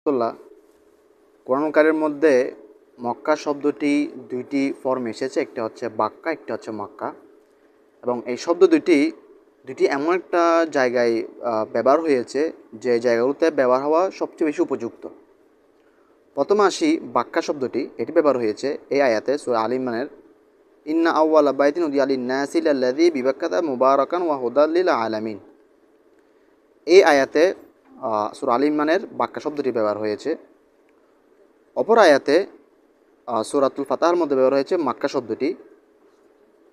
রহমতুল্লাহ। কোরআন কারীমের মধ্যে মক্কা শব্দটি দুইটি ফর্ম এসেছে, একটা হচ্ছে বাক্কা, একটা হচ্ছে মক্কা। এবং এই শব্দ দুইটি এমন একটা জায়গায় ব্যবহার হয়েছে যে জায়গাগুলোতে ব্যবহার হওয়া সবচেয়ে বেশি উপযুক্ত। প্রথমে আসি বাক্কা শব্দটি, এটি ব্যবহার হয়েছে এই আয়াতে সূরা আল ইমরানের ইন্না আউওয়ালা বাইতিন উদিয়া লিন-নাসি লাল্লাযী বিবাক্কাতা মুবারাকান ওয়া হুদাল লিল আলামিন। এই আয়াতে সূরা আল ইমরানের বাক্কা শব্দটি ব্যবহার হয়েছে। অপর আয়াতে সূরাতুল ফাতহার মধ্যে ব্যবহার হয়েছে মাক্কা শব্দটি।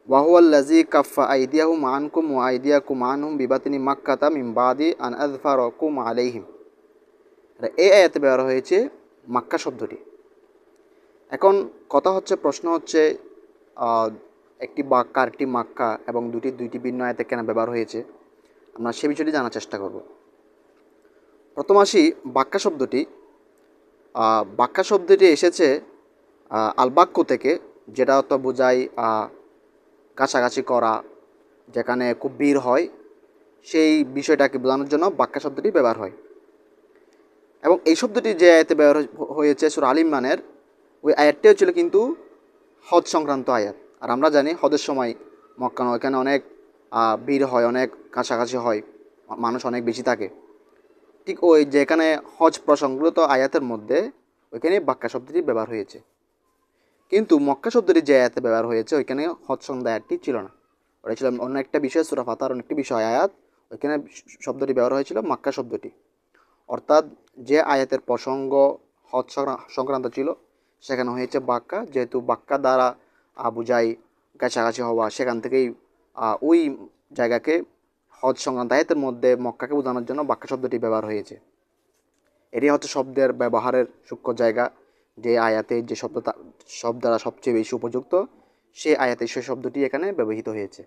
ওয়া হুয়াল্লাযী কাফফা আইদিয়াহুম আনকুম ওয়া আইদিয়াকুম আনহুম বিবাতিনি মাক্কাতা মিন বাদি আন আযফারাকুম আলাইহিম। এই আয়াতে ব্যবহার হয়েছে মাক্কা শব্দটি। এখন কথা হচ্ছে, প্রশ্ন হচ্ছে, একটি বাক্কা আরেকটি মাক্কা এবং দুইটি ভিন্ন আয়াতে কেন ব্যবহার হয়েছে, আমরা সে বিষয়টি জানার চেষ্টা করব। প্রথম আসি বাক্কা শব্দটি। বাক্কা শব্দটি এসেছে আল বাক্য থেকে, যেটা অর্থ বোঝায় কাছাকাছি করা, যেখানে খুব ভিড় হয়, সেই বিষয়টাকে বোঝানোর জন্য বাক্কা শব্দটি ব্যবহার হয়। এবং এই শব্দটি যে আয়াতে ব্যবহার হয়েছে সূরা আল ইমরানের, ওই আয়াতটিও ছিল কিন্তু হজ সংক্রান্ত আয়াত। আর আমরা জানি হজের সময় মক্কা ওখানে অনেক ভিড় হয়, অনেক কাছাকাছি হয়, মানুষ অনেক বেশি থাকে। ঠিক ওই যেখানে হজ প্রসঙ্গত আয়াতের মধ্যে ওইখানে বাক্কা শব্দটি ব্যবহার হয়েছে। কিন্তু মক্কা শব্দটি যে আয়াতে ব্যবহার হয়েছে ওইখানে হজ সংক্রান্ত আয়াতটি ছিল না, ওটা ছিল অন্য একটা বিষয়, সূরা ফাতহার অন্য একটি বিষয় আয়াত। ওইখানে শব্দটি ব্যবহার হয়েছিল মাক্কা শব্দটি। অর্থাৎ যে আয়াতের প্রসঙ্গ হজ সংক্রান্ত ছিল সেখানে হয়েছে বাক্কা, যেহেতু বাক্কা দ্বারা বোঝায় কাছাকাছি হওয়া, সেখান থেকেই ওই জায়গাকে হজ সংক্রান্ত আয়াতের মধ্যে মক্কাকে বোঝানোর জন্য বাক্কা শব্দটি ব্যবহার হয়েছে। এটি হচ্ছে শব্দের ব্যবহারের সূক্ষ্ম জায়গা। যে আয়াতে যে শব্দ দ্বারা সবচেয়ে বেশি উপযুক্ত, সেই আয়াতে সেই শব্দটি এখানে ব্যবহৃত হয়েছে।